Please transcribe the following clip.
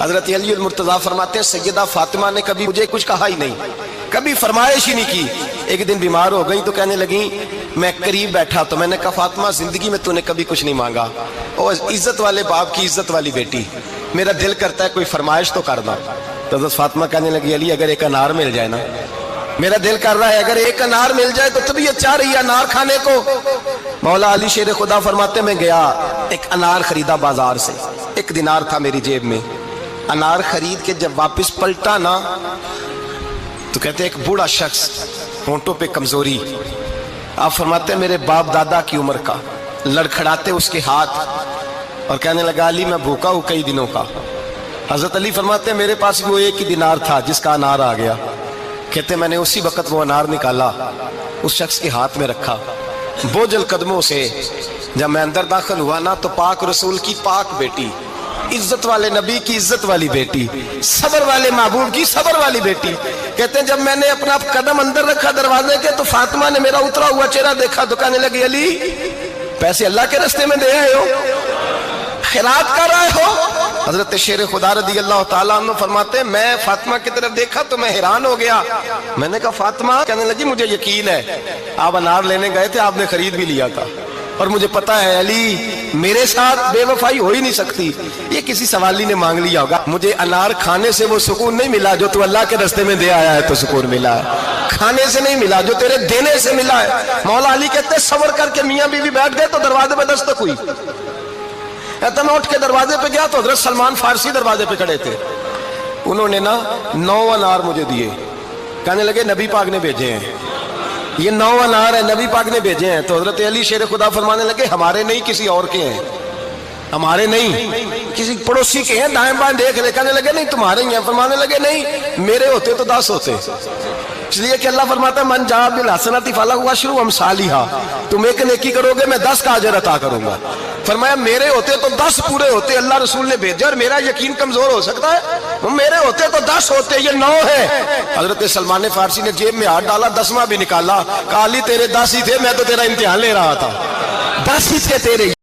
حضرت علی المرتضیٰ فرماتے ہیں سیدہ فاطمہ نے کبھی مجھے کچھ کہا ہی نہیں، کبھی فرمائش ہی نہیں کی۔ ایک دن بیمار ہو گئی تو کہنے لگیں، میں قریب بیٹھا تو میں نے کہا فاطمہ زندگی میں تو نے کبھی کچھ نہیں مانگا، اور عزت والے باپ کی عزت والی بیٹی، میرا دل کرتا ہے کوئی فرمائش تو کر دو۔ تو حضرت فاطمہ کہنے لگی علی اگر ایک انار مل جائے نا، میرا دل کر رہا ہے اگر ایک انار مل جائے تو طبیعت چاہ رہی ہے انار کھانے کو۔ مولا علی شیر خدا فرماتے میں گیا، ایک انار خریدا بازار سے، 1 دینار تھا میری جیب میں، انار خرید کے جب واپس پلٹا نا تو کہتے ایک بوڑھا شخص، ہونٹوں پہ کمزوری، آپ فرماتے ہیں میرے باپ دادا کی عمر کا، لڑکھڑاتے اس کے ہاتھ اور کہنے لگا علی میں بھوکا ہوں کئی دنوں کا۔ حضرت علی فرماتے ہیں میرے پاس وہ 1 ہی دینار تھا جس کا انار آ گیا، کہتے میں نے اسی وقت وہ انار نکالا، اس شخص کے ہاتھ میں رکھا، بوجھل قدموں سے جب میں اندر داخل ہوا نا تو پاک رسول کی پاک بیٹی، عزت والے نبی کی عزت والی بیٹی، صبر والے محبوب کی صبر والی بیٹی، کہتے ہیں جب میں نے اپنا قدم اندر رکھا دروازے کے تو فاطمہ نے میرا اترا ہوا چہرہ دیکھا تو کہنے لگی علی پیسے اللہ کے راستے میں دے آئے ہو، خیرات کر رہے ہو؟ حضرت شیر خدا رضی اللہ تعالیٰ عنہ فرماتے ہیں میں فاطمہ کی طرف دیکھا تو میں حیران ہو گیا، میں نے کہا فاطمہ، کہنے لگی مجھے یقین ہے آپ انار لینے گئے تھے، آپ نے خرید بھی لیا تھا، اور مجھے پتا ہے علی میرے ساتھ بے وفائی ہو ہی نہیں سکتی، یہ کسی سوالی نے مانگ لیا ہوگا، مجھے انار کھانے سے وہ سکون نہیں ملا جو تو اللہ کے راستے میں دے آیا ہے تو سکون ملا ہے، کھانے سے نہیں ملا جو تیرے دینے سے ملا ہے۔ مولا علی کہتے ہیں صبر کر کے میاں بیوی بیٹھ گئے تو دروازے پہ دستک ہوئی، کہتا میں اٹھ کے دروازے پہ گیا تو حضرت سلمان فارسی دروازے پہ کھڑے تھے، انہوں نے نا 9 انار مجھے دیے، کہنے لگے نبی پاک نے بھیجے ہیں، یہ 9 انار ہے نبی پاک نے بھیجے ہیں۔ تو حضرت علی شیر خدا فرمانے لگے ہمارے نہیں کسی اور کے ہیں، ہمارے نہیں کسی پڑوسی کے ہیں، دائیں بائیں دیکھ لے، کہنے لگے نہیں تمہارے ہی ہیں، فرمانے لگے نہیں میرے ہوتے تو 10 ہوتے، اس لیے کہ اللہ فرماتا ہے من جاء بالحسنۃ فلہ عشر امثالھا، تم ایک نیکی کرو گے میں 10 کا اجر عطا کروں گا، فرمایا میرے ہوتے تو 10 پورے ہوتے، اللہ رسول نے بھیجا اور میرا یقین کمزور ہو سکتا ہے، میرے ہوتے تو 10 ہوتے، یہ 9 ہے۔ حضرت سلمان فارسی نے جیب میں ہاتھ ڈالا، 10واں بھی نکالا، کہا علی تیرے 10 ہی تھے، میں تو تیرا امتحان لے رہا تھا، 10 ہی تھے تیرے۔